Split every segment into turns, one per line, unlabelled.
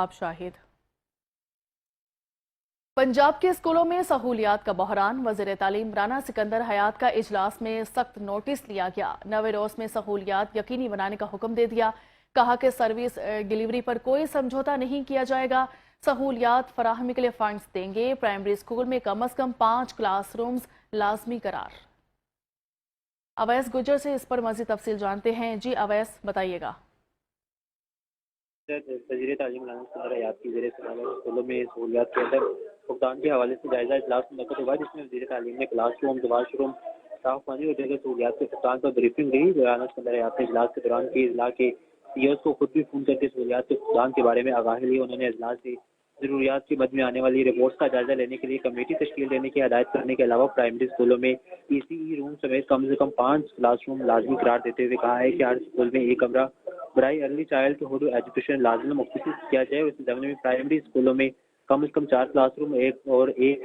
वहाब शाहिद। पंजाब के स्कूलों में सहूलियात का बहरान। वज़ीर तालीम राना सिकंदर हयात का इजलास में सख्त नोटिस लिया गया। नवे रोज में सहूलियात यकीनी बनाने का हुक्म दे दिया। कहा कि सर्विस डिलीवरी पर कोई समझौता नहीं किया जाएगा। सहूलियात फराहमी के लिए फंड्स देंगे। प्राइमरी स्कूल में कम अज कम 5 क्लासरूम्स लाजमी करार। अवैस गुजर से इस पर मज़ीद तफसील जानते हैं। जी अवैस, बताइएगा।
वज़ीर तालीम राना सिकंदर हयात की ज़ेर स्कूलों में सहूलियात के अंदर भुगतान के हवाले से जायजा इजलास मुनक़्क़द हुआ, जिसमें वज़ीर तालीम ने क्लासरूम, वाशरूम, साफ पानी और जगह सहूलियात के भुगतान पर ब्रीफिंग दी। राना सिकंदर हयात ने इजलास के दौरान के इजला के सीईओ को खुद भी फोन करके सहूलियात के भुगतान के बारे में आगाही ली। उन्होंने इजलास से ज़रूरियात के मद में आने वाली रिपोर्ट्स का जायजा लेने के लिए कमेटी तश्कील देने की हदायत करने के अलावा प्राइमरी स्कूलों में ECE रूम समेत कम से कम 5 क्लासरूम लाजमी करार देते हुए कहा है कि हर स्कूल में एक कमरा बराई अर्ली चाइल्डहुड एजुकेशन लाजमी मुख्तसर किया जाए। इस ज़माने में प्राइमरी स्कूलों में कम से कम 4 क्लासरूम एक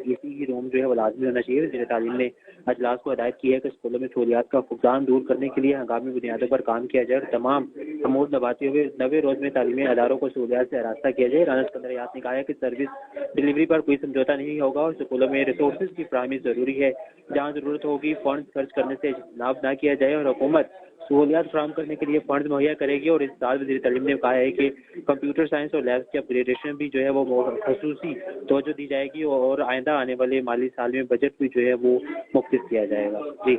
ECE रूम जो है वो लाजमी होना चाहिए। वज़ीर तालीम ने अजलास को हदायत की है कि स्कूलों में सहूलियात का फुकदान दूर करने के लिए हंगामी बुनियादों पर काम किया जाए और तमाम अमूर नबाते हुए नवे रोज में तालीमी अदारों को सहूलियात से आरास्ता किया जाए। राना सिकंदर हयात ने कहा है कि सर्विस डिलीवरी पर कोई समझौता नहीं होगा और स्कूलों में रिसोर्सेज की फराहमी जरूरी है। जहाँ जरूरत होगी फंड खर्च करने से इजनाब न किया जाए और हुकूमत सहूलियात फराहम करने के लिए फंड मुहैया करेगी। और इस साल वज़ीर तालीम ने कहा है कि कंप्यूटर साइंस और लैब्स की अपग्रेडेशन भी जो है वो खसूसी तवज्जो दी जाएगी और आइंदा आने वाले माली साल में बजट भी जो है वो मुख्तस किया जाएगा। जी।